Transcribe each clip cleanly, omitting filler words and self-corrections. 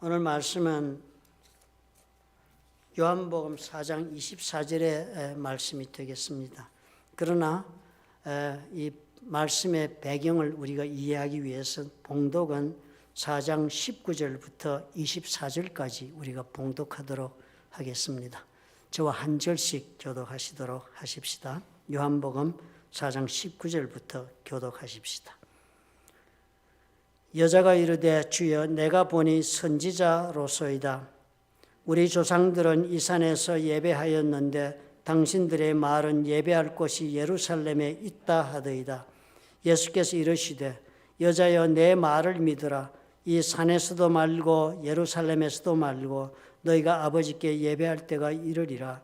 오늘 말씀은 요한복음 4장 24절의 말씀이 되겠습니다. 그러나 이 말씀의 배경을 우리가 이해하기 위해서 봉독은 4장 19절부터 24절까지 우리가 봉독하도록 하겠습니다. 저와 한 절씩 교독하시도록 하십시다. 요한복음 4장 19절부터 교독하십시다. 여자가 이르되 주여 내가 보니 선지자로소이다. 우리 조상들은 이 산에서 예배하였는데 당신들의 말은 예배할 곳이 예루살렘에 있다 하더이다. 예수께서 이르시되 여자여 내 말을 믿으라. 이 산에서도 말고 예루살렘에서도 말고 너희가 아버지께 예배할 때가 이르리라.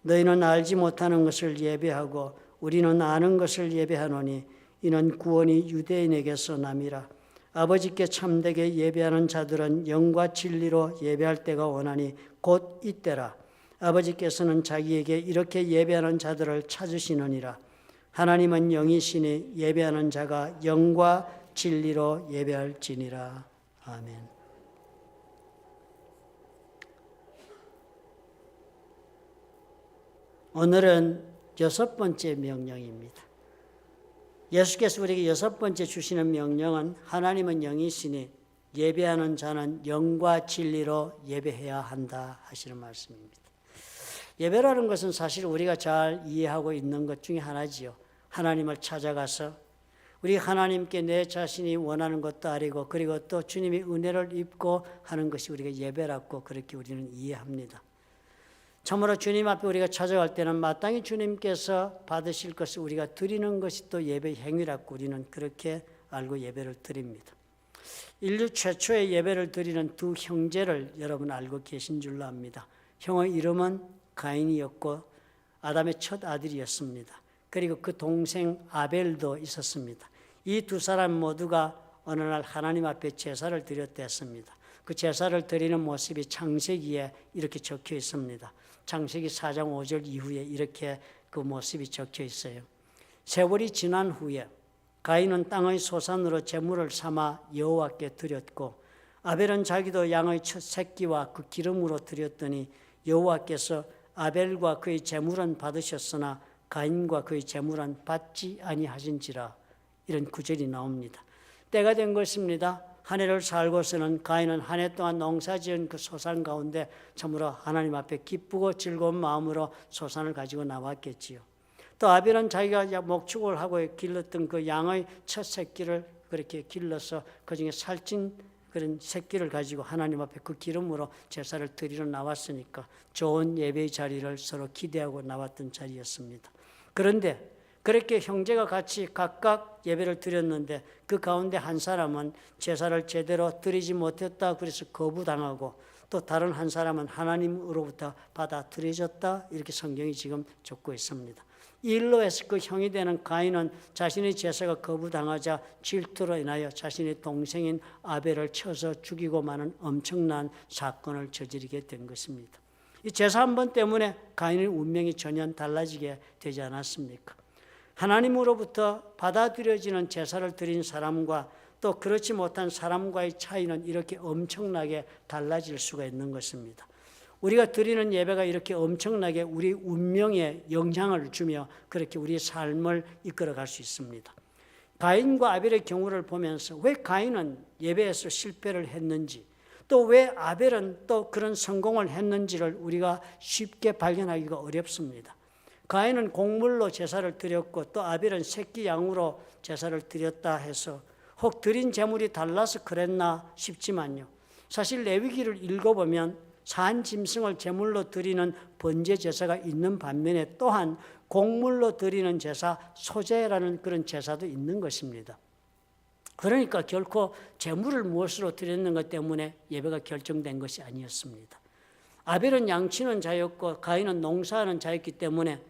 너희는 알지 못하는 것을 예배하고 우리는 아는 것을 예배하노니 이는 구원이 유대인에게서 남이라. 아버지께 참되게 예배하는 자들은 영과 진리로 예배할 때가 오나니 곧 이때라. 아버지께서는 자기에게 이렇게 예배하는 자들을 찾으시느니라. 하나님은 영이시니 예배하는 자가 영과 진리로 예배할지니라. 아멘. 오늘은 6번째 명령입니다. 예수께서 우리에게 6번째 주시는 명령은 하나님은 영이시니 예배하는 자는 영과 진리로 예배해야 한다 하시는 말씀입니다. 예배라는 것은 사실 우리가 잘 이해하고 있는 것 중에 하나지요. 하나님을 찾아가서 우리 하나님께 내 자신이 원하는 것도 아니고 그리고 또 주님이 은혜를 입고 하는 것이 우리가 예배라고 그렇게 우리는 이해합니다. 참으로 주님 앞에 우리가 찾아갈 때는 마땅히 주님께서 받으실 것을 우리가 드리는 것이 또 예배 행위라고 우리는 그렇게 알고 예배를 드립니다. 인류 최초의 예배를 드리는 두 형제를 여러분 알고 계신 줄로 압니다. 형의 이름은 가인이었고 아담의 첫 아들이었습니다. 그리고 그 동생 아벨도 있었습니다. 이 두 사람 모두가 어느 날 하나님 앞에 제사를 드렸댔습니다. 그 제사를 드리는 모습이 창세기에 이렇게 적혀 있습니다. 창세기 4장 5절 이후에 이렇게 그 모습이 적혀 있어요. 세월이 지난 후에 가인은 땅의 소산으로 제물을 삼아 여호와께 드렸고 아벨은 자기도 양의 첫 새끼와 그 기름으로 드렸더니 여호와께서 아벨과 그의 제물은 받으셨으나 가인과 그의 제물은 받지 아니하신지라. 이런 구절이 나옵니다. 때가 된 것입니다. 한 해를 살고서는 가인은 한 해 동안 농사지은 그 소산 가운데 참으로 하나님 앞에 기쁘고 즐거운 마음으로 소산을 가지고 나왔겠지요. 또 아벨은 자기가 목축을 하고 길렀던 그 양의 첫 새끼를 그렇게 길러서 그중에 살찐 그런 새끼를 가지고 하나님 앞에 그 기름으로 제사를 드리러 나왔으니까 좋은 예배의 자리를 서로 기대하고 나왔던 자리였습니다. 그런데 그렇게 형제가 같이 각각 예배를 드렸는데 그 가운데 한 사람은 제사를 제대로 드리지 못했다 그래서 거부당하고 또 다른 한 사람은 하나님으로부터 받아들여졌다 이렇게 성경이 지금 적고 있습니다. 이 일로 해서 그 형이 되는 가인은 자신의 제사가 거부당하자 질투로 인하여 자신의 동생인 아벨을 쳐서 죽이고 마는 엄청난 사건을 저지르게 된 것입니다. 이 제사 한 번 때문에 가인의 운명이 전혀 달라지게 되지 않았습니까? 하나님으로부터 받아들여지는 제사를 드린 사람과 또 그렇지 못한 사람과의 차이는 이렇게 엄청나게 달라질 수가 있는 것입니다. 우리가 드리는 예배가 이렇게 엄청나게 우리 운명에 영향을 주며 그렇게 우리의 삶을 이끌어갈 수 있습니다. 가인과 아벨의 경우를 보면서 왜 가인은 예배에서 실패를 했는지 또 왜 아벨은 또 그런 성공을 했는지를 우리가 쉽게 발견하기가 어렵습니다. 가인은 곡물로 제사를 드렸고 또 아벨은 새끼 양으로 제사를 드렸다 해서 혹 드린 제물이 달라서 그랬나 싶지만요. 사실 레위기를 읽어보면 산 짐승을 제물로 드리는 번제 제사가 있는 반면에 또한 곡물로 드리는 제사, 소제라는 그런 제사도 있는 것입니다. 그러니까 결코 제물을 무엇으로 드렸는 것 때문에 예배가 결정된 것이 아니었습니다. 아벨은 양치는 자였고 가인은 농사하는 자였기 때문에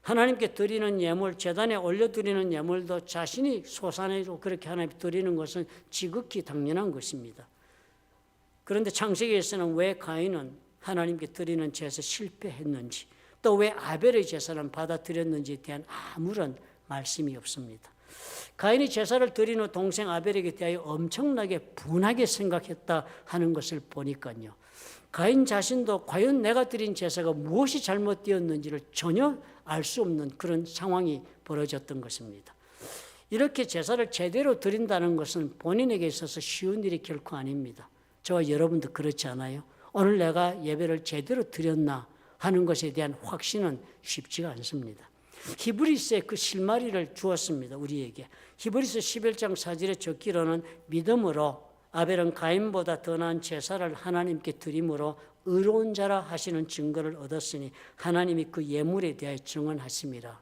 하나님께 드리는 예물, 제단에 올려드리는 예물도 자신이 소산으로 그렇게 하나님께 드리는 것은 지극히 당연한 것입니다. 그런데 창세기에서는 왜 가인은 하나님께 드리는 제사에 실패했는지 또 왜 아벨의 제사는 받아들였는지에 대한 아무런 말씀이 없습니다. 가인이 제사를 드린 후 동생 아벨에게 대하여 엄청나게 분하게 생각했다 하는 것을 보니까요. 가인 자신도 과연 내가 드린 제사가 무엇이 잘못되었는지를 전혀 알 수 없는 그런 상황이 벌어졌던 것입니다. 이렇게 제사를 제대로 드린다는 것은 본인에게 있어서 쉬운 일이 결코 아닙니다. 저와 여러분도 그렇지 않아요? 오늘 내가 예배를 제대로 드렸나 하는 것에 대한 확신은 쉽지가 않습니다. 히브리서에 그 실마리를 주었습니다. 우리에게. 히브리서 11장 4절에 적기로는 믿음으로 아벨은 가인보다 더 나은 제사를 하나님께 드림으로 의로운 자라 하시는 증거를 얻었으니 하나님이 그 예물에 대하여 증언하심이라.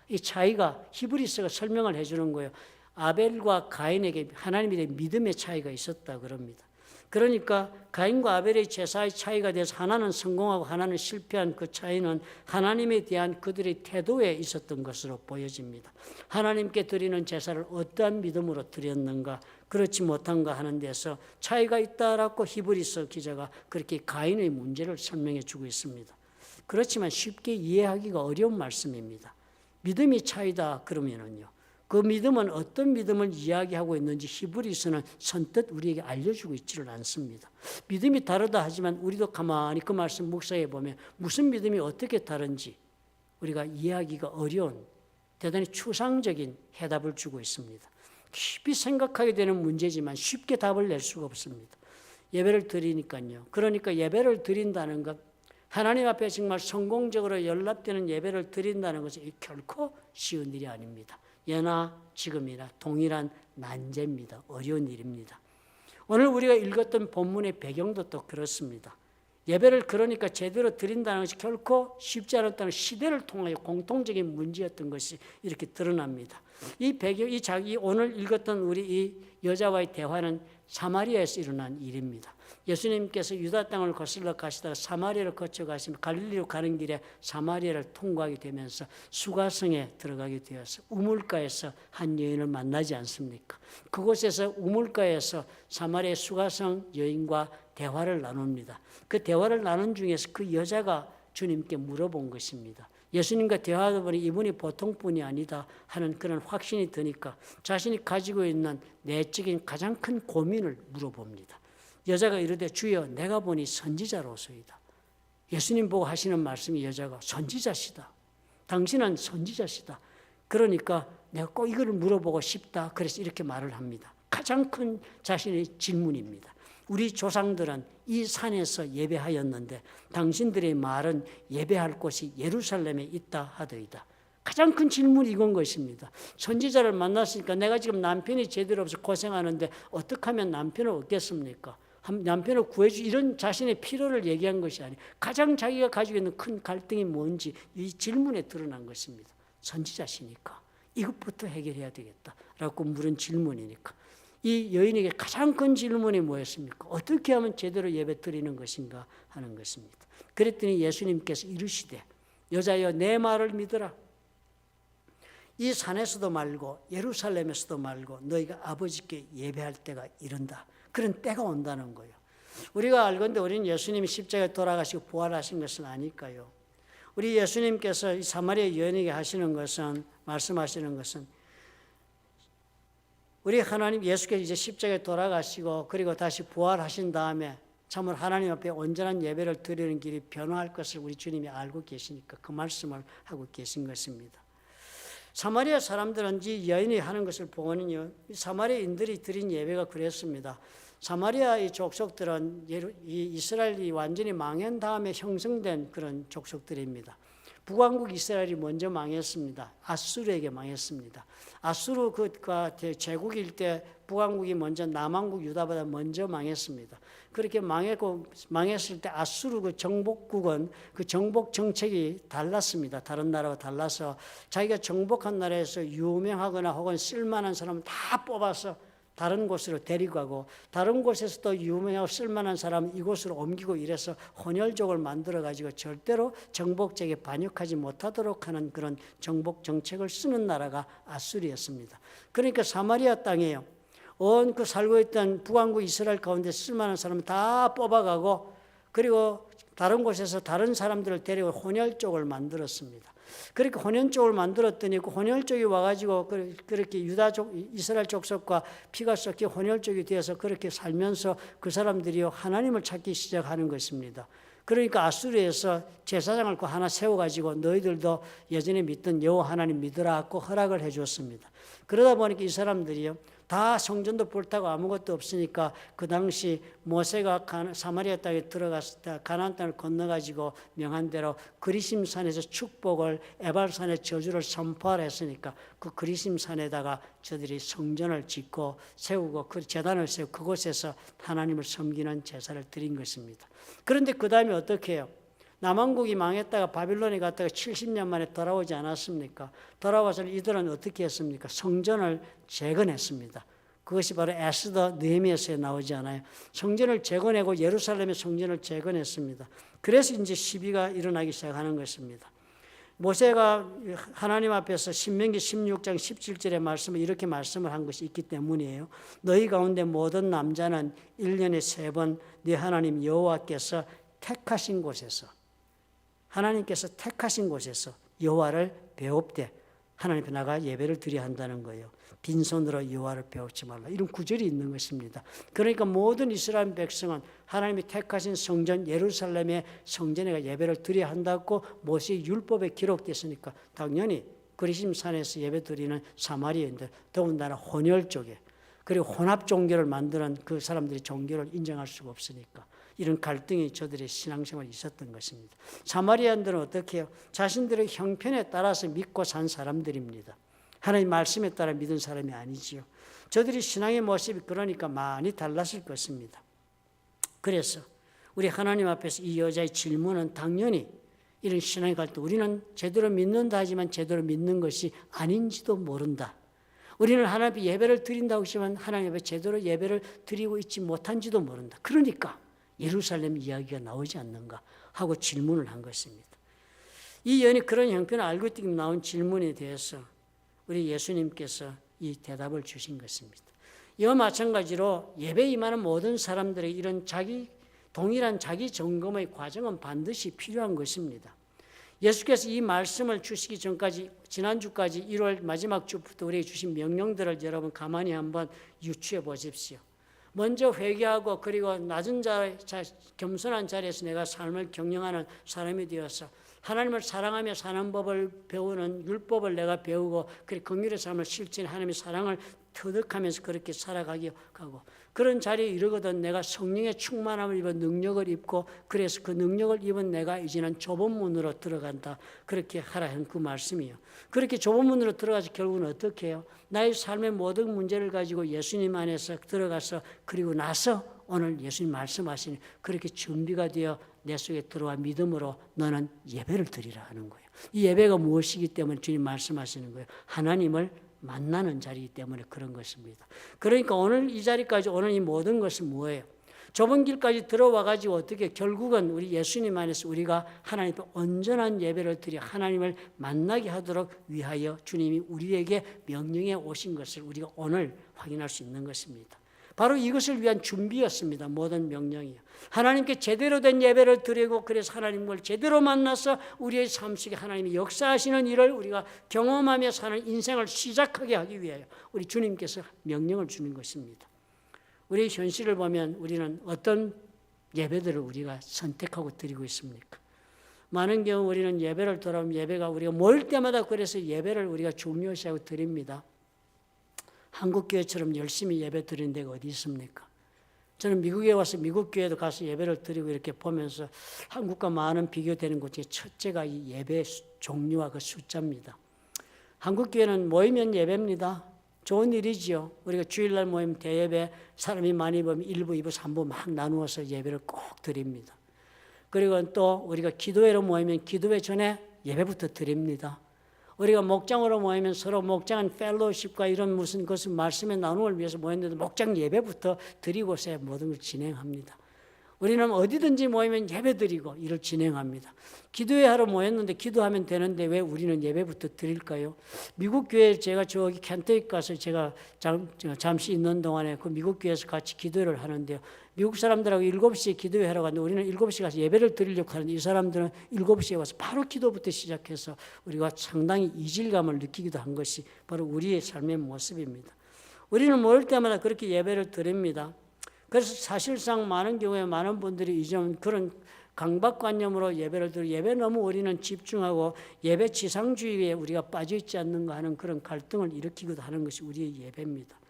이 차이가 히브리서가 설명을 해주는 거예요. 아벨과 가인에게 하나님에 대한 믿음의 차이가 있었다 그럽니다. 그러니까 가인과 아벨의 제사의 차이가 돼서 하나는 성공하고 하나는 실패한 그 차이는 하나님에 대한 그들의 태도에 있었던 것으로 보여집니다. 하나님께 드리는 제사를 어떠한 믿음으로 드렸는가, 그렇지 못한가 하는 데서 차이가 있다라고 히브리서 기자가 그렇게 가인의 문제를 설명해 주고 있습니다. 그렇지만 쉽게 이해하기가 어려운 말씀입니다. 믿음이 차이다 그러면은요. 그 믿음은 어떤 믿음을 이야기하고 있는지 히브리서는 선뜻 우리에게 알려주고 있지를 않습니다. 믿음이 다르다 하지만 우리도 가만히 그 말씀 묵상해 보면 무슨 믿음이 어떻게 다른지 우리가 이해하기가 어려운 대단히 추상적인 해답을 주고 있습니다. 깊이 생각하게 되는 문제지만 쉽게 답을 낼 수가 없습니다. 예배를 드리니까요. 그러니까 예배를 드린다는 것, 하나님 앞에 정말 성공적으로 연락되는 예배를 드린다는 것은 결코 쉬운 일이 아닙니다. 예나 지금이나 동일한 난제입니다. 어려운 일입니다. 오늘 우리가 읽었던 본문의 배경도 또 그렇습니다. 예배를 그러니까 제대로 드린다는 것이 결코 쉽지 않았다는 시대를 통하여 공통적인 문제였던 것이 이렇게 드러납니다. 이 배경, 오늘 읽었던 우리 이 여자와의 대화는 사마리아에서 일어난 일입니다. 예수님께서 유다 땅을 거슬러 가시다가 사마리아를 거쳐 가시며 갈릴리로 가는 길에 사마리아를 통과하게 되면서 수가성에 들어가게 되어서 우물가에서 한 여인을 만나지 않습니까? 그곳에서 우물가에서 사마리아 수가성 여인과 대화를 나눕니다. 그 대화를 나눈 중에서 그 여자가 주님께 물어본 것입니다. 예수님과 대화하다 보니 이분이 보통 분이 아니다 하는 그런 확신이 드니까 자신이 가지고 있는 내적인 가장 큰 고민을 물어봅니다. 여자가 이르되 주여 내가 보니 선지자로소이다. 예수님 보고 하시는 말씀이 여자가 선지자시다. 당신은 선지자시다. 그러니까 내가 꼭 이거를 물어보고 싶다. 그래서 이렇게 말을 합니다. 가장 큰 자신의 질문입니다. 우리 조상들은 이 산에서 예배하였는데 당신들의 말은 예배할 곳이 예루살렘에 있다 하더이다. 가장 큰 질문이 이건 것입니다. 선지자를 만났으니까 내가 지금 남편이 제대로 없어 고생하는데 어떻게 하면 남편을 얻겠습니까? 남편을 구해주 이런 자신의 필요를 얘기한 것이 아니에요. 가장 자기가 가지고 있는 큰 갈등이 뭔지 이 질문에 드러난 것입니다. 선지자시니까 이것부터 해결해야 되겠다라고 물은 질문이니까. 이 여인에게 가장 큰 질문이 뭐였습니까? 어떻게 하면 제대로 예배 드리는 것인가 하는 것입니다. 그랬더니 예수님께서 이르시되 여자여 내 말을 믿으라. 이 산에서도 말고 예루살렘에서도 말고 너희가 아버지께 예배할 때가 이른다. 그런 때가 온다는 거예요. 우리가 알건대 우리는 예수님이 십자가에 돌아가시고 부활하신 것은 아니까요. 우리 예수님께서 이 사마리아 여인에게 하시는 것은 말씀하시는 것은 우리 하나님 예수께서 이제 십자가에 돌아가시고 그리고 다시 부활하신 다음에 참으로 하나님 앞에 온전한 예배를 드리는 길이 변화할 것을 우리 주님이 알고 계시니까 그 말씀을 하고 계신 것입니다. 사마리아 사람들은 이 여인이 하는 것을 보면요, 사마리아인들이 드린 예배가 그랬습니다. 사마리아의 족속들은 이 이스라엘이 완전히 망한 다음에 형성된 그런 족속들입니다. 북왕국 이스라엘이 먼저 망했습니다. 아수르에게 망했습니다. 아수르가 제국일 때 북왕국이 먼저 남왕국 유다보다 먼저 망했습니다. 그렇게 망했을 때 아수르 그 정복국은 그 정복 정책이 달랐습니다. 다른 나라와 달라서 자기가 정복한 나라에서 유명하거나 혹은 쓸만한 사람을 다 뽑아서 다른 곳으로 데리고 가고 다른 곳에서도 유명하고 쓸만한 사람을 이곳으로 옮기고 이래서 혼혈족을 만들어가지고 절대로 정복제에 반역하지 못하도록 하는 그런 정복 정책을 쓰는 나라가 아수르였습니다. 그러니까 사마리아 땅에요. 온 그 살고 있던 북왕국 이스라엘 가운데 쓸만한 사람을 다 뽑아가고 그리고 다른 곳에서 다른 사람들을 데리고 혼혈족을 만들었습니다. 그렇게 혼혈족을 만들었더니 그 혼혈족이 와가지고 그렇게 유다족, 이스라엘 족속과 피가 섞여 혼혈족이 되어서 그렇게 살면서 그 사람들이 하나님을 찾기 시작하는 것입니다. 그러니까 아수르에서 제사장을 그 하나 세워가지고 너희들도 예전에 믿던 여호와 하나님 믿으라고 허락을 해줬습니다. 그러다 보니까 이 사람들이요, 다 성전도 불타고 아무것도 없으니까 그 당시 모세가 사마리아 땅에 들어갔을 때 가나안 땅을 건너가지고 명한 대로 그리심산에서 축복을, 에발산에 저주를 선포하라 했으니까 그 그리심산에다가 저들이 성전을 짓고 세우고 그 제단을 세우고 그곳에서 하나님을 섬기는 제사를 드린 것입니다. 그런데 그 다음에 어떻게 해요? 남왕국이 망했다가 바빌론에 갔다가 70년 만에 돌아오지 않았습니까? 돌아와서 이들은 어떻게 했습니까? 성전을 재건했습니다. 그것이 바로 에스더 느헤미야서에 나오지 않아요. 성전을 재건하고 예루살렘의 성전을 재건했습니다. 그래서 이제 시비가 일어나기 시작하는 것입니다. 모세가 하나님 앞에서 신명기 16장 17절의 말씀을 이렇게 말씀을 한 것이 있기 때문이에요. 너희 가운데 모든 남자는 1년에 3번 네 하나님 여호와께서 택하신 곳에서, 하나님께서 택하신 곳에서 여호와를 배웁되 하나님 앞에 나가 예배를 드려야 한다는 거예요. 빈손으로 여호와를 배우지 말라. 이런 구절이 있는 것입니다. 그러니까 모든 이스라엘 백성은 하나님이 택하신 성전 예루살렘의 성전에 예배를 드려야 한다고 모세의 율법에 기록됐으니까 당연히 그리심산에서 예배 드리는 사마리아인들, 더군다나 혼혈 쪽에, 그리고 혼합 종교를 만드는 그 사람들의 종교를 인정할 수가 없으니까 이런 갈등이 저들의 신앙생활에 있었던 것입니다. 사마리아인들은 어떻게 해요? 자신들의 형편에 따라서 믿고 산 사람들입니다. 하나님 말씀에 따라 믿은 사람이 아니지요. 저들이 신앙의 모습이 그러니까 많이 달랐을 것입니다. 그래서 우리 하나님 앞에서 이 여자의 질문은 당연히 이런 신앙의 갈등, 우리는 제대로 믿는다 하지만 제대로 믿는 것이 아닌지도 모른다. 우리는 하나님 앞에 예배를 드린다고 하지만 하나님 앞에 제대로 예배를 드리고 있지 못한지도 모른다. 그러니까 예루살렘 이야기가 나오지 않는가 하고 질문을 한 것입니다. 이 여인이 그런 형편을 알고 있기 때문에 나온 질문에 대해서 우리 예수님께서 이 대답을 주신 것입니다. 이와 마찬가지로 예배에 임하는 모든 사람들에게 이런 동일한 자기 점검의 과정은 반드시 필요한 것입니다. 예수께서 이 말씀을 주시기 전까지 지난주까지 1월 마지막 주부터 우리에게 주신 명령들을 여러분 가만히 한번 유추해 보십시오. 먼저 회개하고 그리고 낮은 겸손한 자리에서 내가 삶을 경영하는 사람이 되어서 하나님을 사랑하며 사는 법을 배우는 율법을 내가 배우고 그리고 긍휼의 삶을 실천해 하나님의 사랑을 터득하면서 그렇게 살아가고 그런 자리에 이르거든 내가 성령의 충만함을 입어 능력을 입고 그래서 그 능력을 입은 내가 이제는 좁은 문으로 들어간다. 그렇게 하라 한 그 말씀이에요. 그렇게 좁은 문으로 들어가서 결국은 어떻게 해요? 나의 삶의 모든 문제를 가지고 예수님 안에서 들어가서 그리고 나서 오늘 예수님 말씀하시니 그렇게 준비가 되어 내 속에 들어와 믿음으로 너는 예배를 드리라 하는 거예요. 이 예배가 무엇이기 때문에 주님 말씀하시는 거예요. 하나님을 만나는 자리이기 때문에 그런 것입니다. 그러니까 오늘 이 자리까지 오는 이 모든 것은 뭐예요? 좁은 길까지 들어와가지고 어떻게 결국은 우리 예수님 안에서 우리가 하나님 앞에 온전한 예배를 드려 하나님을 만나게 하도록 위하여 주님이 우리에게 명령해 오신 것을 우리가 오늘 확인할 수 있는 것입니다. 바로 이것을 위한 준비였습니다. 모든 명령이요. 하나님께 제대로 된 예배를 드리고 그래서 하나님을 제대로 만나서 우리의 삶 속에 하나님이 역사하시는 일을 우리가 경험하며 사는 인생을 시작하게 하기 위하여 우리 주님께서 명령을 주는 것입니다. 우리의 현실을 보면 우리는 어떤 예배들을 우리가 선택하고 드리고 있습니까? 많은 경우 우리는 예배를 돌아오면 예배가 우리가 모일 때마다 그래서 예배를 우리가 중요시하고 드립니다. 한국교회처럼 열심히 예배 드리는 데가 어디 있습니까? 저는 미국에 와서 미국 교회도 가서 예배를 드리고 이렇게 보면서 한국과 많은 비교되는 것 중에 첫째가 이 예배 종류와 그 숫자입니다. 한국 교회는 모이면 예배입니다. 좋은 일이지요. 우리가 주일날 모이면 대예배 사람이 많이 보면 1부, 2부, 3부 막 나누어서 예배를 꼭 드립니다. 그리고 또 우리가 기도회로 모이면 기도회 전에 예배부터 드립니다. 우리가 목장으로 모이면 서로 목장은 펠로우십과 이런 무슨 것을 말씀의 나눔을 위해서 모였는데 목장 예배부터 드리고서 모든 걸 진행합니다. 우리는 어디든지 모이면 예배 드리고 일을 진행합니다. 기도회 하러 모였는데 기도하면 되는데 왜 우리는 예배부터 드릴까요? 미국 교회 제가 저기 켄터키 가서 제가 잠시 있는 동안에 그 미국 교회에서 같이 기도를 하는데요. 미국 사람들하고 7시에 기도회 하러 갔는데 우리는 7시 가서 예배를 드리려고 하는데 이 사람들은 7시에 와서 바로 기도부터 시작해서 우리가 상당히 이질감을 느끼기도 한 것이 바로 우리의 삶의 모습입니다. 우리는 모일 때마다 그렇게 예배를 드립니다. 그래서 사실상 많은 경우에 많은 분들이 이전 그런 강박관념으로 예배를 드리고 예배 너무 우리는 집중하고 예배 지상주의에 우리가 빠져있지 않는가 하는 그런 갈등을 일으키기도 하는 것이 우리의 예배입니다.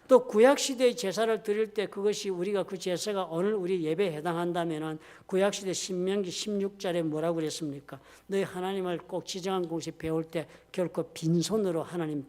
또 구약시대의 제사를 드릴 때 그것이 우리가 그 제사가 오늘 우리 예배에 해당한다면 구약시대 신명기 16절에 뭐라고 그랬습니까? 너희 하나님을 꼭 지정한 곳에 배울 때 결코 빈손으로 하나님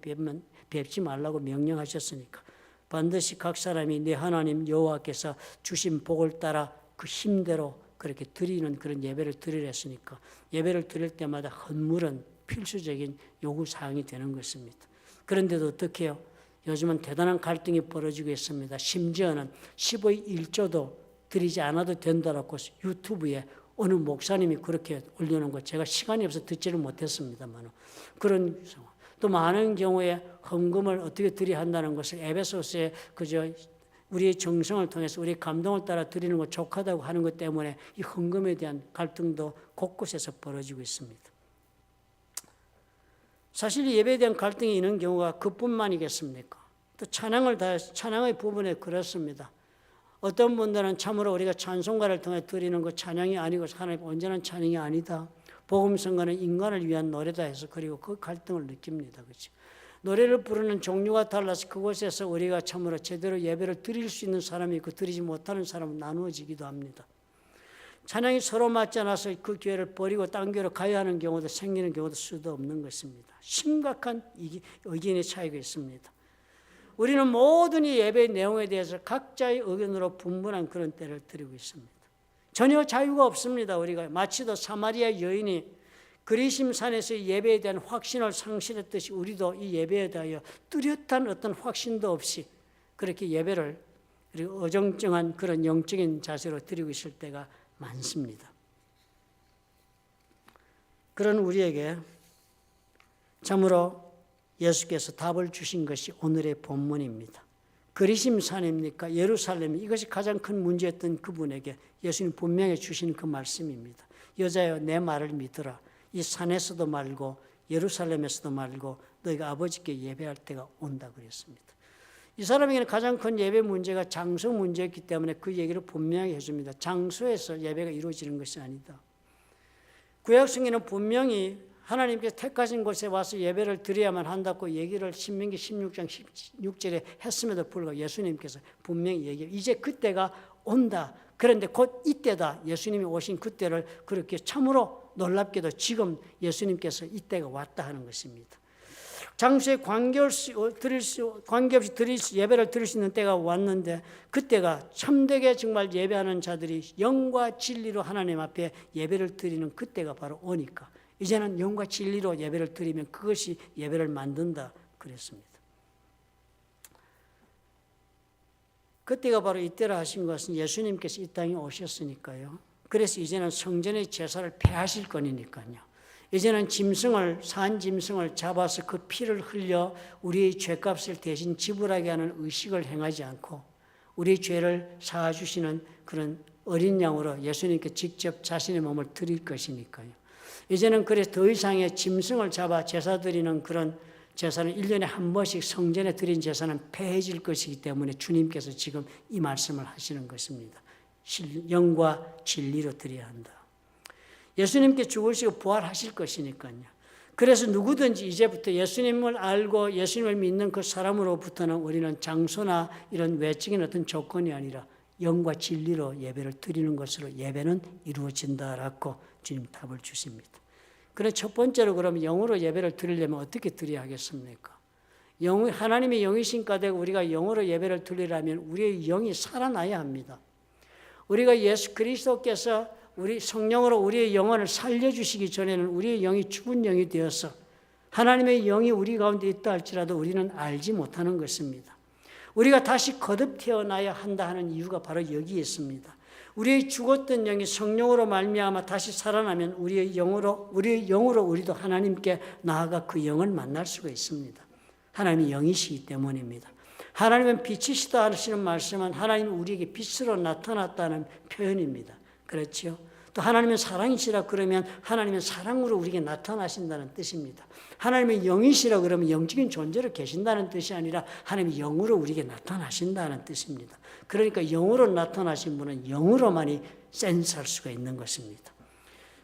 뵙지 말라고 명령하셨으니까 반드시 각 사람이 내 하나님 여호와께서 주신 복을 따라 그 힘대로 그렇게 드리는 그런 예배를 드리랬으니까 예배를 드릴 때마다 헌물은 필수적인 요구사항이 되는 것입니다. 그런데도 어떻게 해요? 요즘은 대단한 갈등이 벌어지고 있습니다. 심지어는 10의 1조도 드리지 않아도 된다라고 유튜브에 어느 목사님이 그렇게 올려놓은 거 제가 시간이 없어서 듣지를 못했습니다만 그런 상황. 또 많은 경우에 헌금을 어떻게 드려야 한다는 것을 에베소서에 그저 우리의 정성을 통해서 우리의 감동을 따라 드리는 것 족하다고 하는 것 때문에 이 헌금에 대한 갈등도 곳곳에서 벌어지고 있습니다. 사실 예배에 대한 갈등이 있는 경우가 그뿐만이겠습니까? 또 찬양의 부분에 그렇습니다. 어떤 분들은 참으로 우리가 찬송가를 통해 드리는 것 찬양이 아니고 하나님 온전한 찬양이 아니다. 복음성가는 인간을 위한 노래다 해서 그리고 그 갈등을 느낍니다. 그렇죠? 노래를 부르는 종류가 달라서 그곳에서 우리가 참으로 제대로 예배를 드릴 수 있는 사람이 있고 드리지 못하는 사람은 나누어지기도 합니다. 찬양이 서로 맞지 않아서 그 교회를 버리고 딴 교회로 가야 하는 경우도 생기는 경우도 수도 없는 것입니다. 심각한 의견의 차이가 있습니다. 우리는 모든 이 예배의 내용에 대해서 각자의 의견으로 분분한 그런 때를 드리고 있습니다. 전혀 자유가 없습니다. 우리가 마치도 사마리아 여인이 그리심산에서 예배에 대한 확신을 상실했듯이 우리도 이 예배에 대하여 뚜렷한 어떤 확신도 없이 그렇게 예배를 어정쩡한 그런 영적인 자세로 드리고 있을 때가 많습니다. 그런 우리에게 참으로 예수께서 답을 주신 것이 오늘의 본문입니다. 그리심산입니까? 예루살렘, 이것이 가장 큰 문제였던 그분에게 예수님 분명히 주신 그 말씀입니다. 여자여 내 말을 믿으라. 이 산에서도 말고 예루살렘에서도 말고 너희가 아버지께 예배할 때가 온다 그랬습니다. 이 사람에게는 가장 큰 예배 문제가 장소 문제였기 때문에 그 얘기를 분명히 해줍니다. 장소에서 예배가 이루어지는 것이 아니다. 구약성경에는 분명히 하나님께서 택하신 곳에 와서 예배를 드려야만 한다고 얘기를 신명기 16장 16절에 했음에도 불구하고 예수님께서 분명히 얘기해요. 이제 그때가 온다. 그런데 곧 이때다. 예수님이 오신 그때를 그렇게 참으로 놀랍게도 지금 예수님께서 이때가 왔다 하는 것입니다. 장소에 관계없이 예배를 드릴 수 있는 때가 왔는데 그때가 참되게 정말 예배하는 자들이 영과 진리로 하나님 앞에 예배를 드리는 그때가 바로 오니까 이제는 영과 진리로 예배를 드리면 그것이 예배를 만든다 그랬습니다. 그때가 바로 이때라 하신 것은 예수님께서 이 땅에 오셨으니까요. 그래서 이제는 성전의 제사를 폐하실 거니까요. 이제는 산 짐승을 잡아서 그 피를 흘려 우리의 죄값을 대신 지불하게 하는 의식을 행하지 않고 우리의 죄를 사하주시는 그런 어린 양으로 예수님께 직접 자신의 몸을 드릴 것이니까요. 이제는 그래서 더 이상의 짐승을 잡아 제사 드리는 그런 제사는 1년에 한 번씩 성전에 드린 제사는 폐해질 것이기 때문에 주님께서 지금 이 말씀을 하시는 것입니다. 영과 진리로 드려야 한다. 예수님께 죽으시고 부활하실 것이니까요. 그래서 누구든지 이제부터 예수님을 알고 예수님을 믿는 그 사람으로부터는 우리는 장소나 이런 외적인 어떤 조건이 아니라 영과 진리로 예배를 드리는 것으로 예배는 이루어진다라고 주님 답을 주십니다. 그래서 첫 번째로 그러면 영으로 예배를 드리려면 어떻게 드려야 하겠습니까? 하나님의 영이신 가운데 우리가 영으로 예배를 드리려면 우리의 영이 살아나야 합니다. 우리가 예수 그리스도께서 우리 성령으로 우리의 영혼을 살려주시기 전에는 우리의 영이 죽은 영이 되어서 하나님의 영이 우리 가운데 있다 할지라도 우리는 알지 못하는 것입니다. 우리가 다시 거듭 태어나야 한다 하는 이유가 바로 여기에 있습니다. 우리의 죽었던 영이 성령으로 말미암아 다시 살아나면 우리의 영으로 우리도 하나님께 나아가 그 영을 만날 수가 있습니다. 하나님이 영이시기 때문입니다. 하나님은 빛이시다 하시는 말씀은 하나님은 우리에게 빛으로 나타났다는 표현입니다. 그렇죠? 또 하나님은 사랑이시라 그러면 하나님은 사랑으로 우리에게 나타나신다는 뜻입니다. 하나님은 영이시라 그러면 영적인 존재로 계신다는 뜻이 아니라 하나님이 영으로 우리에게 나타나신다는 뜻입니다. 그러니까 영으로 나타나신 분은 영으로만이 센스할 수가 있는 것입니다.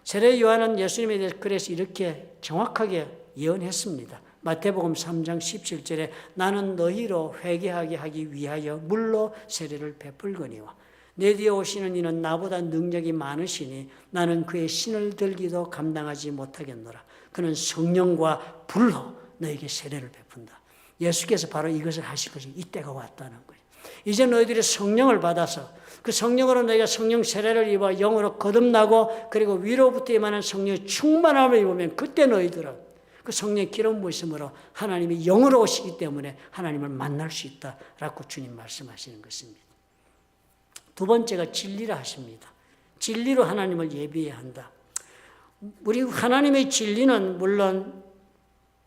세례 요한은 예수님에 대해서 그래서 이렇게 정확하게 예언했습니다. 마태복음 3장 17절에 나는 너희로 회개하게 하기 위하여 물로 세례를 베풀거니와 내 뒤에 오시는 이는 나보다 능력이 많으시니 나는 그의 신을 들기도 감당하지 못하겠노라. 그는 성령과 불로 너에게 세례를 베푼다. 예수께서 바로 이것을 하실 것이 이때가 왔다는 거예요. 이제 너희들이 성령을 받아서 그 성령으로 너희가 성령 세례를 입어 영으로 거듭나고 그리고 위로부터 임하는 성령의 충만함을 입으면 그때 너희들은 그 성령의 기름 부으심으로 하나님이 영으로 오시기 때문에 하나님을 만날 수 있다라고 주님 말씀하시는 것입니다. 두 번째가 진리라 하십니다. 진리로 하나님을 예비해야 한다. 우리 하나님의 진리는 물론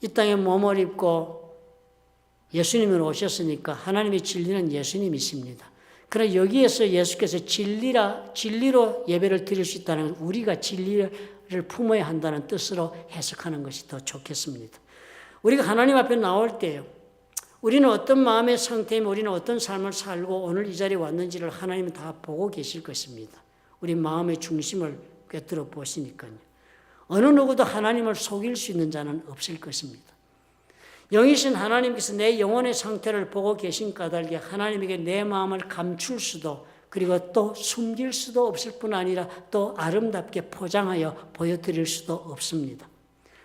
이 땅에 몸을 입고 예수님으로 오셨으니까 하나님의 진리는 예수님이십니다. 그러나 여기에서 예수께서 진리로 예배를 드릴 수 있다는 건 우리가 진리를 품어야 한다는 뜻으로 해석하는 것이 더 좋겠습니다. 우리가 하나님 앞에 나올 때요. 우리는 어떤 마음의 상태이며 우리는 어떤 삶을 살고 오늘 이 자리에 왔는지를 하나님은 다 보고 계실 것입니다. 우리 마음의 중심을 꿰뚫어 보시니까요. 어느 누구도 하나님을 속일 수 있는 자는 없을 것입니다. 영이신 하나님께서 내 영혼의 상태를 보고 계신 까닭에 하나님에게 내 마음을 감출 수도 그리고 또 숨길 수도 없을 뿐 아니라 또 아름답게 포장하여 보여드릴 수도 없습니다.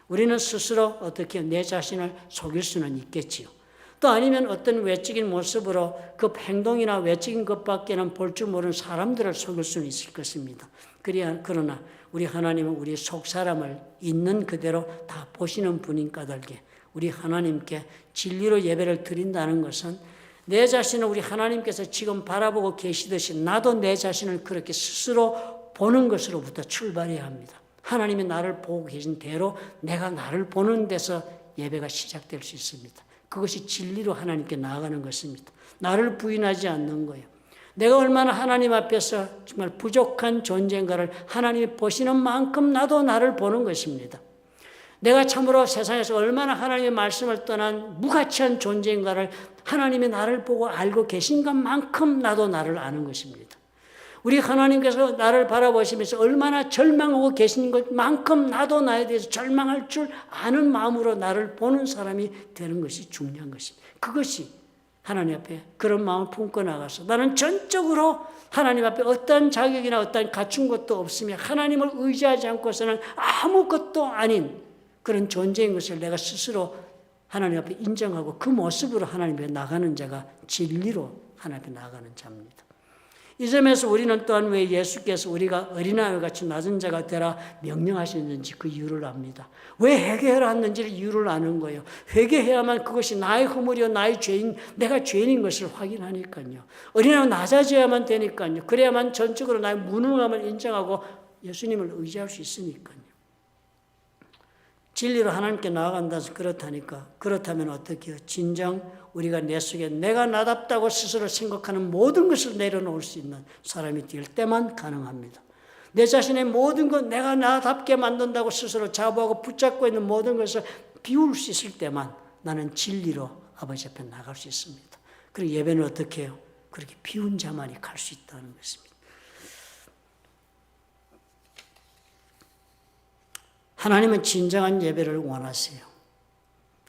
우리는 스스로 어떻게 내 자신을 속일 수는 있겠지요. 또 아니면 어떤 외적인 모습으로 그 행동이나 외적인 것밖에는 볼 줄 모르는 사람들을 속일 수는 있을 것입니다. 그러나 우리 하나님은 우리 속 사람을 있는 그대로 다 보시는 분인 까닭에 우리 하나님께 진리로 예배를 드린다는 것은 내 자신을 우리 하나님께서 지금 바라보고 계시듯이 나도 내 자신을 그렇게 스스로 보는 것으로부터 출발해야 합니다. 하나님이 나를 보고 계신 대로 내가 나를 보는 데서 예배가 시작될 수 있습니다. 그것이 진리로 하나님께 나아가는 것입니다. 나를 부인하지 않는 거예요. 내가 얼마나 하나님 앞에서 정말 부족한 존재인가를 하나님이 보시는 만큼 나도 나를 보는 것입니다. 내가 참으로 세상에서 얼마나 하나님의 말씀을 떠난 무가치한 존재인가를 하나님이 나를 보고 알고 계신 것만큼 나도 나를 아는 것입니다. 우리 하나님께서 나를 바라보시면서 얼마나 절망하고 계신 것만큼 나도 나에 대해서 절망할 줄 아는 마음으로 나를 보는 사람이 되는 것이 중요한 것입니다. 그것이 하나님 앞에 그런 마음을 품고 나가서 나는 전적으로 하나님 앞에 어떤 자격이나 어떤 갖춘 것도 없으며 하나님을 의지하지 않고서는 아무것도 아닌 그런 존재인 것을 내가 스스로 하나님 앞에 인정하고 그 모습으로 하나님 앞에 나가는 자가 진리로 하나님 앞에 나가는 자입니다. 이 점에서 우리는 또한 왜 예수께서 우리가 어린아이와 같이 낮은 자가 되라 명령하셨는지 그 이유를 압니다. 왜 회개하라 했는지를 이유를 아는 거예요. 회개해야만 그것이 나의 허물이요 나의 죄인, 내가 죄인인 것을 확인하니까요. 어린아이는 낮아져야만 되니까요. 그래야만 전적으로 나의 무능함을 인정하고 예수님을 의지할 수 있으니까요. 진리로 하나님께 나아간다 해서 그렇다니까. 그렇다면 어떻게 해요? 진정 우리가 내 속에 내가 나답다고 스스로 생각하는 모든 것을 내려놓을 수 있는 사람이 될 때만 가능합니다. 내 자신의 모든 것 내가 나답게 만든다고 스스로 자부하고 붙잡고 있는 모든 것을 비울 수 있을 때만 나는 진리로 아버지 앞에 나갈 수 있습니다. 그리고 예배는 어떻게 해요? 그렇게 비운 자만이 갈 수 있다는 것입니다. 하나님은 진정한 예배를 원하세요.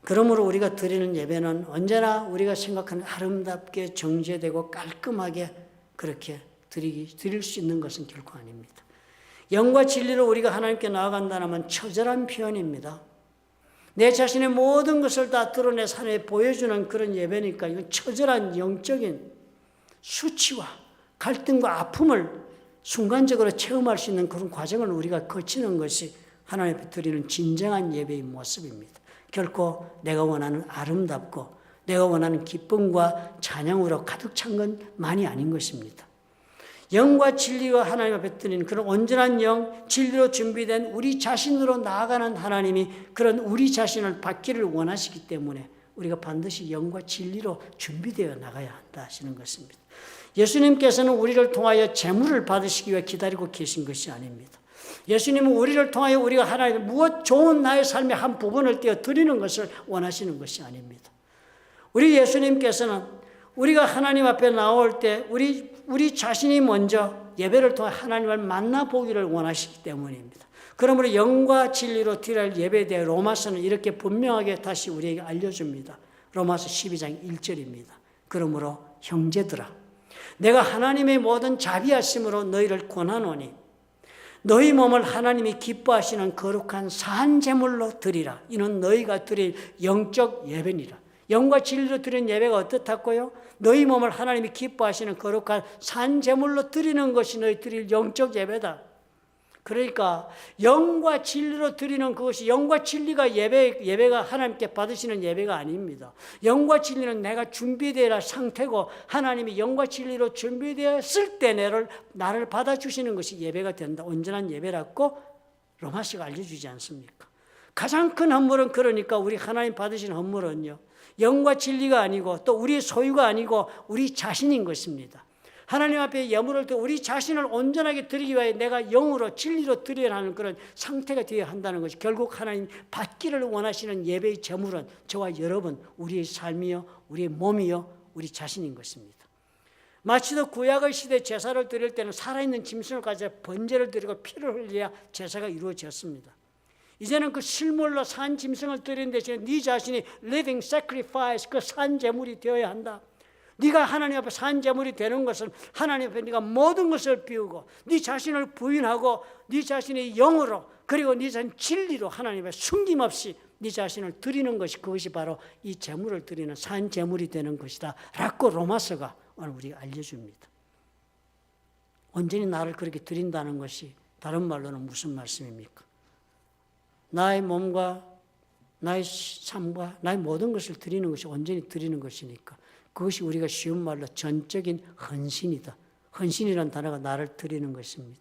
그러므로 우리가 드리는 예배는 언제나 우리가 생각하는 아름답게 정제되고 깔끔하게 그렇게 드릴 수 있는 것은 결코 아닙니다. 영과 진리로 우리가 하나님께 나아간다면 처절한 표현입니다. 내 자신의 모든 것을 다 드러내서 하나님께 보여주는 그런 예배니까 이건 처절한 영적인 수치와 갈등과 아픔을 순간적으로 체험할 수 있는 그런 과정을 우리가 거치는 것이 하나님 앞에 드리는 진정한 예배의 모습입니다. 결코 내가 원하는 아름답고 내가 원하는 기쁨과 찬양으로 가득 찬 것만이 아닌 것입니다. 영과 진리와 하나님 앞에 드리는 그런 온전한 영, 진리로 준비된 우리 자신으로 나아가는 하나님이 그런 우리 자신을 받기를 원하시기 때문에 우리가 반드시 영과 진리로 준비되어 나가야 한다 하시는 것입니다. 예수님께서는 우리를 통하여 재물을 받으시기 위해 기다리고 계신 것이 아닙니다. 예수님은 우리를 통하여 우리가 하나님 무엇 좋은 나의 삶의 한 부분을 떼어 드리는 것을 원하시는 것이 아닙니다. 우리 예수님께서는 우리가 하나님 앞에 나올 때 우리 자신이 먼저 예배를 통해 하나님을 만나보기를 원하시기 때문입니다. 그러므로 영과 진리로 드릴 예배에 대해 로마서는 이렇게 분명하게 다시 우리에게 알려줍니다. 로마서 12장 1절입니다. 그러므로 형제들아, 내가 하나님의 모든 자비하심으로 너희를 권하노니 너희 몸을 하나님이 기뻐하시는 거룩한 산제물로 드리라. 이는 너희가 드릴 영적 예배니라. 영과 진리로 드리는 예배가 어떻다고요? 너희 몸을 하나님이 기뻐하시는 거룩한 산제물로 드리는 것이 너희 드릴 영적 예배다. 그러니까 영과 진리로 드리는 그것이 영과 진리가 예배가 하나님께 받으시는 예배가 아닙니다. 영과 진리는 내가 준비되어 상태고 하나님이 영과 진리로 준비되었을 때 나를 받아주시는 것이 예배가 된다. 온전한 예배라고 로마서가 알려주지 않습니까? 가장 큰 헌물은 그러니까 우리 하나님 받으신 헌물은요, 영과 진리가 아니고 또 우리의 소유가 아니고 우리 자신인 것입니다. 하나님 앞에 예물을 드려 우리 자신을 온전하게 드리기 위해 내가 영으로 진리로 드려야 하는 그런 상태가 되어야 한다는 것이 결국 하나님 받기를 원하시는 예배의 제물은 저와 여러분, 우리의 삶이요, 우리의 몸이요, 우리 자신인 것입니다. 마치도 구약의 시대 제사를 드릴 때는 살아있는 짐승을 가져 번제를 드리고 피를 흘려야 제사가 이루어졌습니다. 이제는 그 실물로 산 짐승을 드리는 대신에 네 자신이 living sacrifice, 그 산 제물이 되어야 한다. 네가 하나님 앞에 산 제물이 되는 것은 하나님 앞에 네가 모든 것을 비우고 네 자신을 부인하고 네 자신의 영으로 그리고 네 자신 진리로 하나님 앞에 숨김없이 네 자신을 드리는 것이, 그것이 바로 이 제물을 드리는 산 제물이 되는 것이다 라고 로마서가 오늘 우리가 알려줍니다. 온전히 나를 그렇게 드린다는 것이 다른 말로는 무슨 말씀입니까? 나의 몸과 나의 삶과 나의 모든 것을 드리는 것이 온전히 드리는 것이니까 그것이 우리가 쉬운 말로 전적인 헌신이다. 헌신이라는 단어가 나를 드리는 것입니다.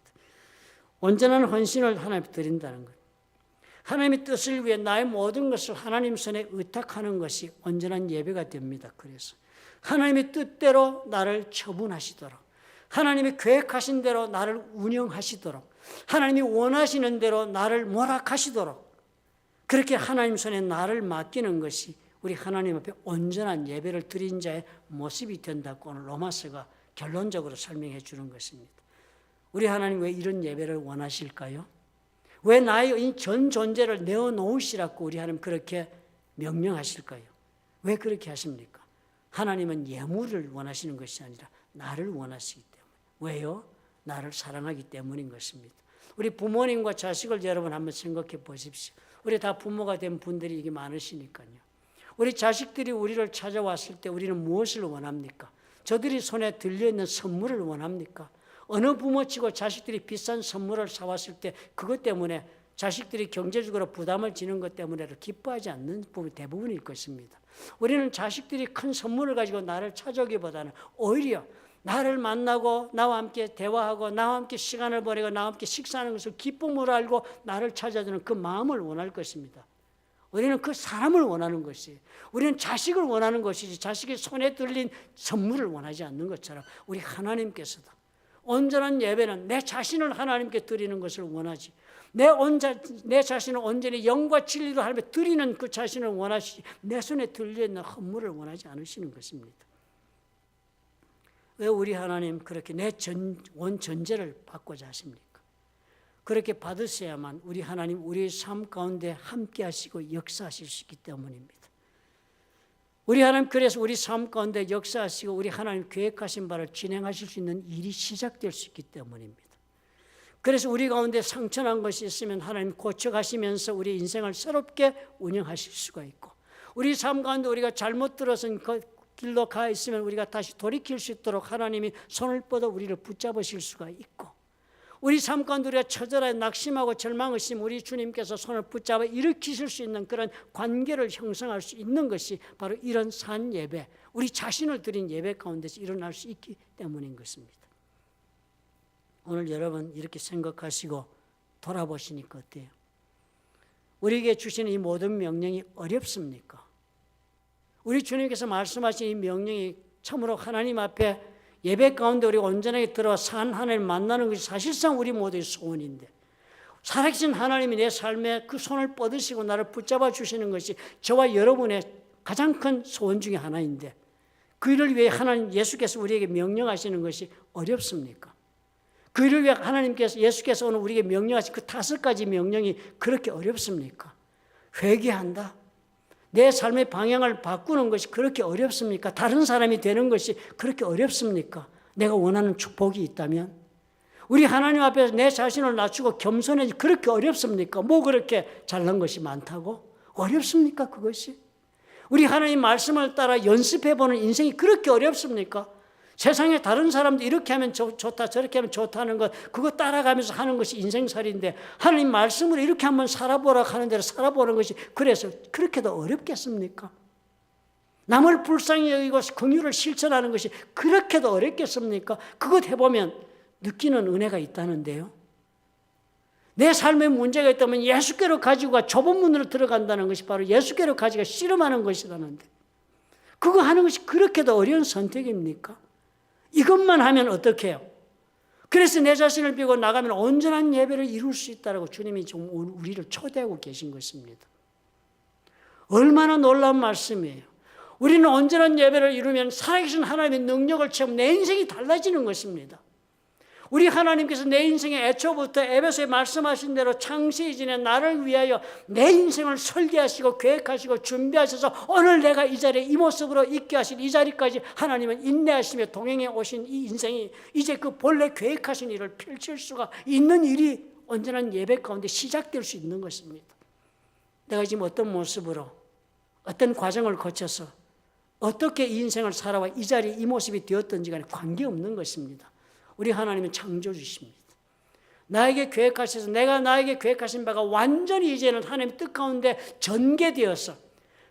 온전한 헌신을 하나님께 드린다는 것. 하나님의 뜻을 위해 나의 모든 것을 하나님 손에 의탁하는 것이 온전한 예배가 됩니다. 그래서 하나님의 뜻대로 나를 처분하시도록, 하나님이 계획하신 대로 나를 운영하시도록, 하나님이 원하시는 대로 나를 몰아가시도록 그렇게 하나님 손에 나를 맡기는 것이 우리 하나님 앞에 온전한 예배를 드린 자의 모습이 된다고 오늘 로마서가 결론적으로 설명해 주는 것입니다. 우리 하나님 왜 이런 예배를 원하실까요? 왜 나의 전 존재를 내어놓으시라고 우리 하나님 그렇게 명령하실까요? 왜 그렇게 하십니까? 하나님은 예물을 원하시는 것이 아니라 나를 원하시기 때문에. 왜요? 나를 사랑하기 때문인 것입니다. 우리 부모님과 자식을 여러분 한번 생각해 보십시오. 우리 다 부모가 된 분들이 이게 많으시니까요. 우리 자식들이 우리를 찾아왔을 때 우리는 무엇을 원합니까? 저들이 손에 들려있는 선물을 원합니까? 어느 부모치고 자식들이 비싼 선물을 사왔을 때 그것 때문에 자식들이 경제적으로 부담을 지는 것 때문에 기뻐하지 않는 부분이 대부분일 것입니다. 우리는 자식들이 큰 선물을 가지고 나를 찾아오기보다는 오히려 나를 만나고 나와 함께 대화하고 나와 함께 시간을 보내고 나와 함께 식사하는 것을 기쁨으로 알고 나를 찾아주는 그 마음을 원할 것입니다. 우리는 그 사람을 원하는 것이에요. 우리는 자식을 원하는 것이지 자식의 손에 들린 선물을 원하지 않는 것처럼 우리 하나님께서도 온전한 예배는 내 자신을 하나님께 드리는 것을 원하지, 내 자신을 온전히 영과 진리로 하나님께 드리는 그 자신을 원하시지 내 손에 들려있는 헌물을 원하지 않으시는 것입니다. 왜 우리 하나님 그렇게 내 온 전제를 받고자 하십니까? 그렇게 받으셔야만 우리 하나님 우리의 삶 가운데 함께 하시고 역사하실 수 있기 때문입니다. 우리 하나님 그래서 우리 삶 가운데 역사하시고 우리 하나님 계획하신 바를 진행하실 수 있는 일이 시작될 수 있기 때문입니다. 그래서 우리 가운데 상처난 것이 있으면 하나님 고쳐가시면서 우리 인생을 새롭게 운영하실 수가 있고, 우리 삶 가운데 우리가 잘못 들어선 그 길로 가 있으면 우리가 다시 돌이킬 수 있도록 하나님이 손을 뻗어 우리를 붙잡으실 수가 있고, 우리 삶 가운데 우리가 처절하게 낙심하고 절망하시면 우리 주님께서 손을 붙잡아 일으키실 수 있는 그런 관계를 형성할 수 있는 것이 바로 이런 산 예배, 우리 자신을 드린 예배 가운데서 일어날 수 있기 때문인 것입니다. 오늘 여러분 이렇게 생각하시고 돌아보시니까 어때요? 우리에게 주시는 이 모든 명령이 어렵습니까? 우리 주님께서 말씀하신 이 명령이 참으로 하나님 앞에 예배 가운데 우리가 온전하게 들어와 산 하나님을 만나는 것이 사실상 우리 모두의 소원인데, 살아계신 하나님이 내 삶에 그 손을 뻗으시고 나를 붙잡아 주시는 것이 저와 여러분의 가장 큰 소원 중에 하나인데, 그 일을 위해 하나님 예수께서 우리에게 명령하시는 것이 어렵습니까? 그 일을 위해 하나님께서 예수께서 오늘 우리에게 명령하신 그 5가지 명령이 그렇게 어렵습니까? 회개한다. 내 삶의 방향을 바꾸는 것이 그렇게 어렵습니까? 다른 사람이 되는 것이 그렇게 어렵습니까? 내가 원하는 축복이 있다면? 우리 하나님 앞에서 내 자신을 낮추고 겸손해지 그렇게 어렵습니까? 뭐 그렇게 잘난 것이 많다고? 어렵습니까 그것이? 우리 하나님 말씀을 따라 연습해보는 인생이 그렇게 어렵습니까? 세상에 다른 사람도 이렇게 하면 좋다 저렇게 하면 좋다는 것, 그거 따라가면서 하는 것이 인생살이인데, 하나님 말씀으로 이렇게 한번 살아보라 하는 대로 살아보는 것이 그래서 그렇게도 어렵겠습니까? 남을 불쌍히 여기고 긍휼을 실천하는 것이 그렇게도 어렵겠습니까? 그것 해보면 느끼는 은혜가 있다는데요. 내 삶에 문제가 있다면 예수께로 가지고 좁은 문으로 들어간다는 것이 바로 예수께로 가지고 씨름하는 것이라는데, 그거 하는 것이 그렇게도 어려운 선택입니까? 이것만 하면 어떻게 해요? 그래서 내 자신을 비고 나가면 온전한 예배를 이룰 수 있다고 주님이 좀 우리를 초대하고 계신 것입니다. 얼마나 놀라운 말씀이에요. 우리는 온전한 예배를 이루면 살아계신 하나님의 능력을 체험, 내 인생이 달라지는 것입니다. 우리 하나님께서 내 인생의 애초부터 에베소에 말씀하신 대로 창세기 전에 나를 위하여 내 인생을 설계하시고 계획하시고 준비하셔서 오늘 내가 이 자리에 이 모습으로 있게 하신 이 자리까지 하나님은 인내하시며 동행해 오신 이 인생이 이제 그 본래 계획하신 일을 펼칠 수가 있는 일이 온전한 예배 가운데 시작될 수 있는 것입니다. 내가 지금 어떤 모습으로 어떤 과정을 거쳐서 어떻게 이 인생을 살아와 이 자리에 이 모습이 되었던지 간에 관계없는 것입니다. 우리 하나님은 창조주십니다. 나에게 계획하셔서 내가 나에게 계획하신 바가 완전히 이제는 하나님의 뜻 가운데 전개되어서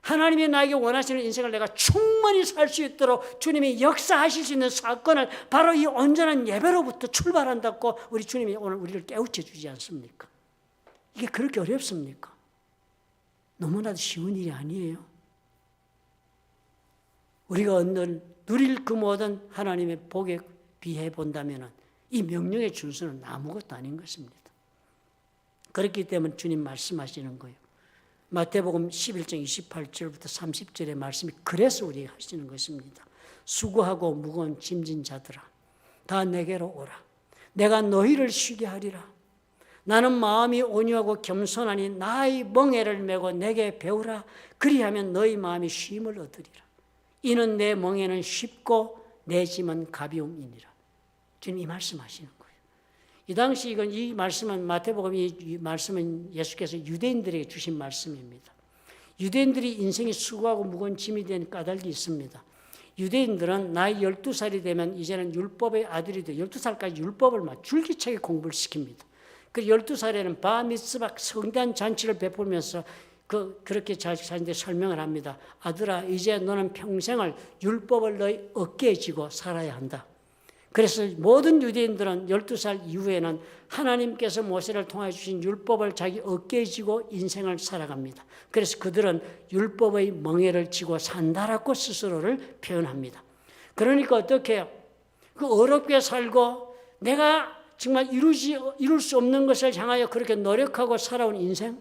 하나님이 나에게 원하시는 인생을 내가 충분히 살 수 있도록 주님이 역사하실 수 있는 사건을 바로 이 온전한 예배로부터 출발한다고 우리 주님이 오늘 우리를 깨우쳐 주지 않습니까? 이게 그렇게 어렵습니까? 너무나도 쉬운 일이 아니에요. 우리가 오늘 누릴 그 모든 하나님의 복에 비해 본다면 이 명령의 준수는 아무것도 아닌 것입니다. 그렇기 때문에 주님 말씀하시는 거예요. 마태복음 11장 28절부터 30절의 말씀이 그래서 우리에게 하시는 것입니다. 수고하고 무거운 짐진 자들아 다 내게로 오라. 내가 너희를 쉬게 하리라. 나는 마음이 온유하고 겸손하니 나의 멍에를 메고 내게 배우라. 그리하면 너희 마음이 쉼을 얻으리라. 이는 내 멍에는 쉽고 내 짐은 가벼움이니라. 주님 이 말씀하시는 거예요. 이 당시 이 말씀은 마태복음 이 말씀은 예수께서 유대인들에게 주신 말씀입니다. 유대인들이 인생이 수고하고 무거운 짐이 된 까닭이 있습니다. 유대인들은 나이 12살이 되면 이제는 율법의 아들이 돼 12살까지 율법을 막 줄기차게 공부를 시킵니다. 그 12살에는 바미스바 성대한 잔치를 베풀면서 그렇게 자신들 설명을 합니다. 아들아 이제 너는 평생을 율법을 너희 어깨에 지고 살아야 한다. 그래서 모든 유대인들은 12살 이후에는 하나님께서 모세를 통해 주신 율법을 자기 어깨에 지고 인생을 살아갑니다. 그래서 그들은 율법의 멍에를 지고 산다라고 스스로를 표현합니다. 그러니까 어떻게 해요? 그 어렵게 살고 내가 정말 이룰 수 없는 것을 향하여 그렇게 노력하고 살아온 인생,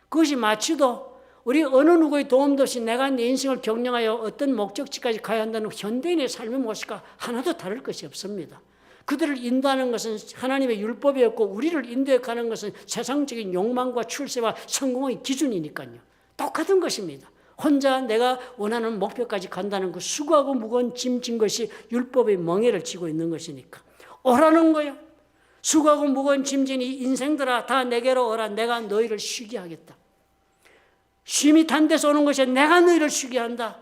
그것이 마치도 우리 어느 누구의 도움도 없이 내가 내 인생을 경영하여 어떤 목적지까지 가야 한다는 현대인의 삶의 모습과 하나도 다를 것이 없습니다. 그들을 인도하는 것은 하나님의 율법이었고 우리를 인도해 가는 것은 세상적인 욕망과 출세와 성공의 기준이니까요. 똑같은 것입니다. 혼자 내가 원하는 목표까지 간다는 그 수고하고 무거운 짐 진 것이 율법의 멍에를 지고 있는 것이니까 오라는 거예요. 수고하고 무거운 짐 진 이 인생들아 다 내게로 오라. 내가 너희를 쉬게 하겠다. 쉼이 단 데서 오는 것이 내가 너희를 쉬게 한다.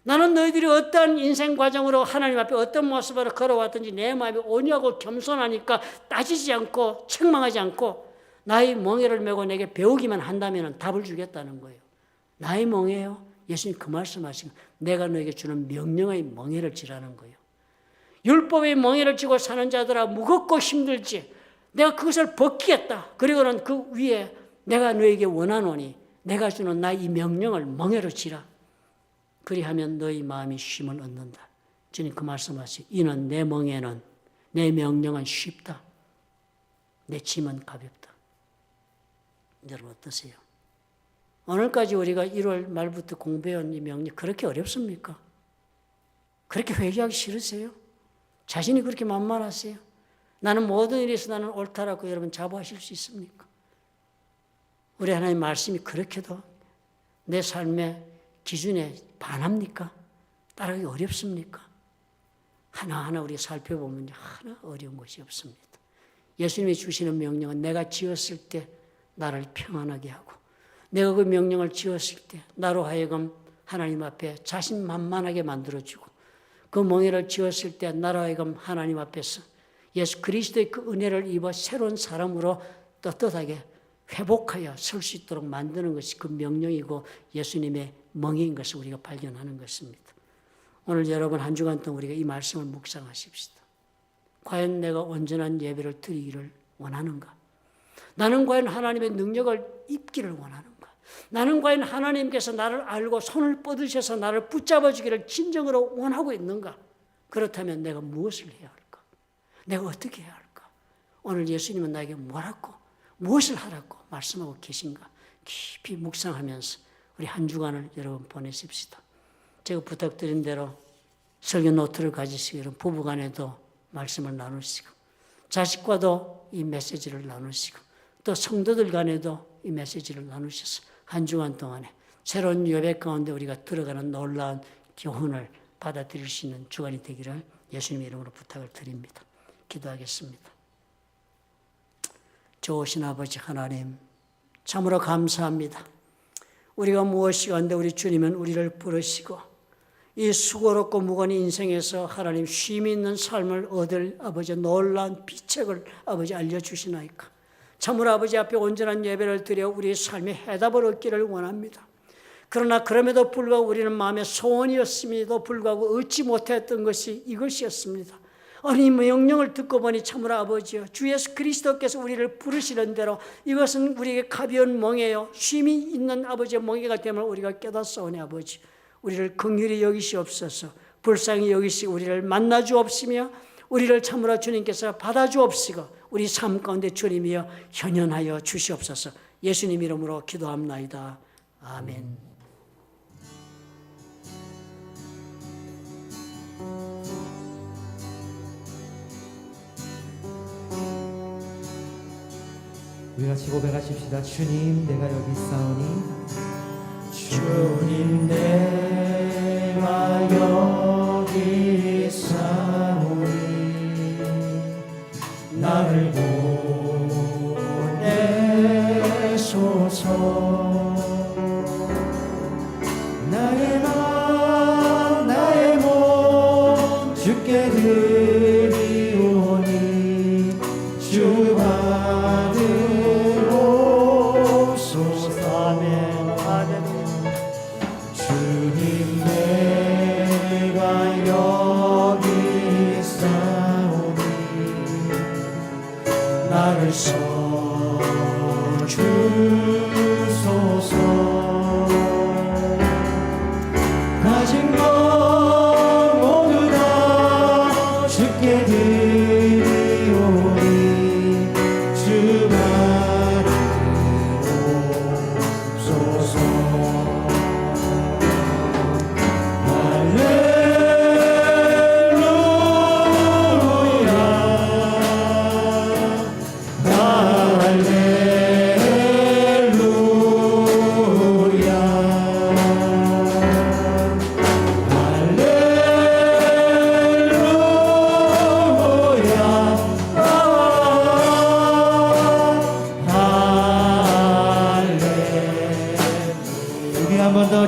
나는 너희들이 어떠한 인생 과정으로 하나님 앞에 어떤 모습으로 걸어왔든지 내 마음이 온유하고 겸손하니까 따지지 않고 책망하지 않고 나의 멍에를 메고 내게 배우기만 한다면 답을 주겠다는 거예요. 나의 멍에요? 예수님 그 말씀하시고 내가 너에게 주는 명령의 멍에를 지라는 거예요. 율법의 멍에를 지고 사는 자들아 무겁고 힘들지 내가 그것을 벗기겠다. 그리고는 그 위에 내가 너에게 원하노니 내가 주는 나의 이 명령을 멍에로 지라. 그리하면 너희 마음이 쉼을 얻는다. 주님 그 말씀하시고 이는 내 멍에는 내 명령은 쉽다. 내 짐은 가볍다. 여러분 어떠세요? 오늘까지 우리가 1월 말부터 공부해온 이 명령 그렇게 어렵습니까? 그렇게 회개하기 싫으세요? 자신이 그렇게 만만하세요? 나는 모든 일에서 나는 옳다라고 여러분 자부하실 수 있습니까? 우리 하나님 말씀이 그렇게도 내 삶의 기준에 반합니까? 따르기 어렵습니까? 하나하나 우리가 살펴보면 하나 어려운 것이 없습니다. 예수님이 주시는 명령은 내가 지었을 때 나를 평안하게 하고 내가 그 명령을 지었을 때 나로 하여금 하나님 앞에 자신만만하게 만들어주고 그 멍에를 지었을 때 나로 하여금 하나님 앞에서 예수 그리스도의 그 은혜를 입어 새로운 사람으로 떳떳하게 회복하여 설 수 있도록 만드는 것이 그 명령이고 예수님의 멍에인 것을 우리가 발견하는 것입니다. 오늘 여러분 한 주간 동안 우리가 이 말씀을 묵상하십시다. 과연 내가 온전한 예배를 드리기를 원하는가? 나는 과연 하나님의 능력을 입기를 원하는가? 나는 과연 하나님께서 나를 알고 손을 뻗으셔서 나를 붙잡아 주기를 진정으로 원하고 있는가? 그렇다면 내가 무엇을 해야 할까? 내가 어떻게 해야 할까? 오늘 예수님은 나에게 뭐라고 무엇을 하라고 말씀하고 계신가? 깊이 묵상하면서 우리 한 주간을 여러분 보내십시다. 제가 부탁드린 대로 설교 노트를 가지시고 여러분 부부간에도 말씀을 나누시고 자식과도 이 메시지를 나누시고 또 성도들 간에도 이 메시지를 나누셔서 한 주간 동안에 새로운 예배 가운데 우리가 들어가는 놀라운 교훈을 받아들일 수 있는 주간이 되기를 예수님의 이름으로 부탁을 드립니다. 기도하겠습니다. 좋으신 아버지 하나님 참으로 감사합니다. 우리가 무엇이 한데 우리 주님은 우리를 부르시고 이 수고롭고 무거운 인생에서 하나님 쉼이 있는 삶을 얻을 아버지 놀라운 비책을 아버지 알려주시나이까. 참으로 아버지 앞에 온전한 예배를 드려 우리의 삶의 해답을 얻기를 원합니다. 그러나 그럼에도 불구하고 우리는 마음의 소원이었음에도 불구하고 얻지 못했던 것이 이것이었습니다. 아니 명령을 듣고 보니 참으로 아버지여 주 예수 그리스도께서 우리를 부르시는 대로 이것은 우리에게 가벼운 멍에요 쉼이 있는 아버지의 멍에가 됨을 우리가 깨닫사오니 아버지 우리를 긍휼히 여기시옵소서. 불쌍히 여기시고 우리를 만나 주옵시며 우리를 참으로 주님께서 받아 주옵시고 우리 삶 가운데 주님이여 현현하여 주시옵소서. 예수님 이름으로 기도합나이다. 아멘. 우리 같이 고백하십시다. 주님 내가 여기 있사오니 주님 내가 여기 있사오니 나를 보내소서. 나의 마음 나의 몸 주께 드리오니 주 받으옵소서. 아멘. 주님 내가 여기 있사오니 나를 써주소서. 가진 것 모두 다 주께 드리오니 주 받으옵소서.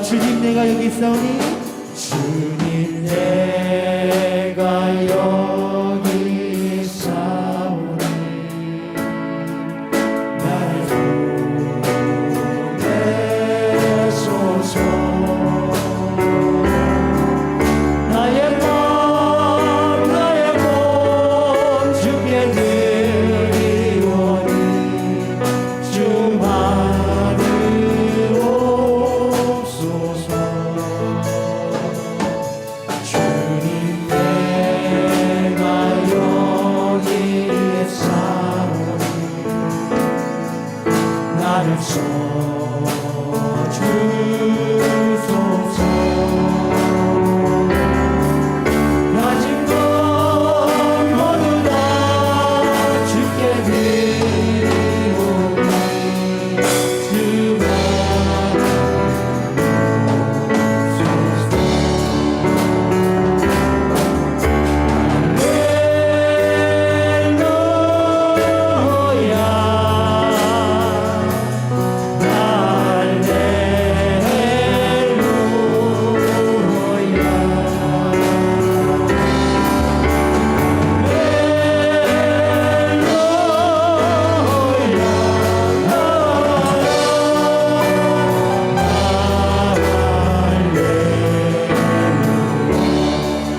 주님 내가 여기 있사오니 주님 내가 여기 있사오니 나를 보내소서. 나의 마음 나의 몸 주께 드리오니 주 받으옵소서. 나를 써주소서. 가진 것 모두 다 주께 드리오니 주가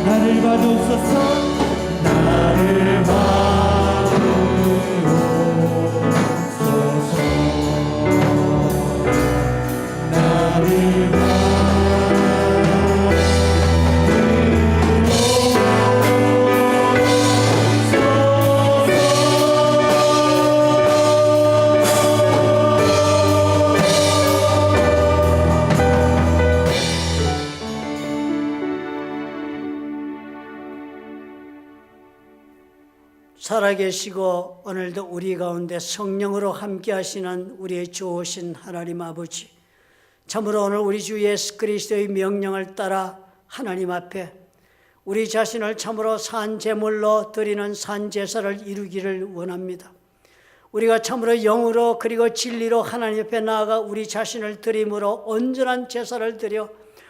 나를 봐주소서. 나를 봐주소서. 나를 살아계시고 오늘도 우리 가운데 성령으로 함께 하시는 우리의 좋으신 하나님 아버지, 참으로 오늘 우리 주 예수 그리스도의 명령을 따라 하나님 앞에 우리 자신을 참으로 산 제물로 드리는 산 제사를 이루기를 원합니다. 우리가 참으로 영으로 그리고 진리로 하나님 앞에 나아가 우리 자신을 드림으로 온전한 제사를 드려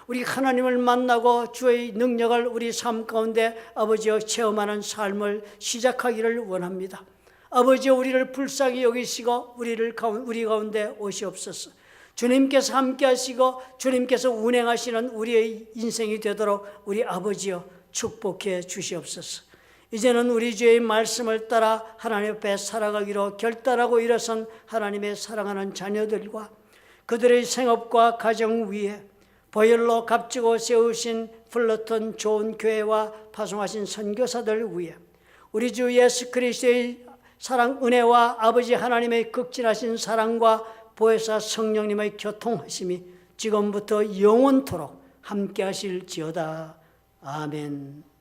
우리 하나님을 만나고 주의 능력을 우리 삶 가운데 아버지여 체험하는 삶을 시작하기를 원합니다. 아버지여 우리를 불쌍히 여기시고 우리 가운데 오시옵소서. 주님께서 함께 하시고 주님께서 운행하시는 우리의 인생이 되도록 우리 아버지여 축복해 주시옵소서. 이제는 우리 주의 말씀을 따라 하나님 앞에 살아가기로 결단하고 일어선 하나님의 사랑하는 자녀들과 그들의 생업과 가정 위에 보혈로 값지고 세우신 플러튼 좋은 교회와 파송하신 선교사들 위해 우리 주 예수 그리스도의 사랑 은혜와 아버지 하나님의 극진하신 사랑과 보혜사 성령님의 교통하심이 지금부터 영원토록 함께 하실지어다. 아멘.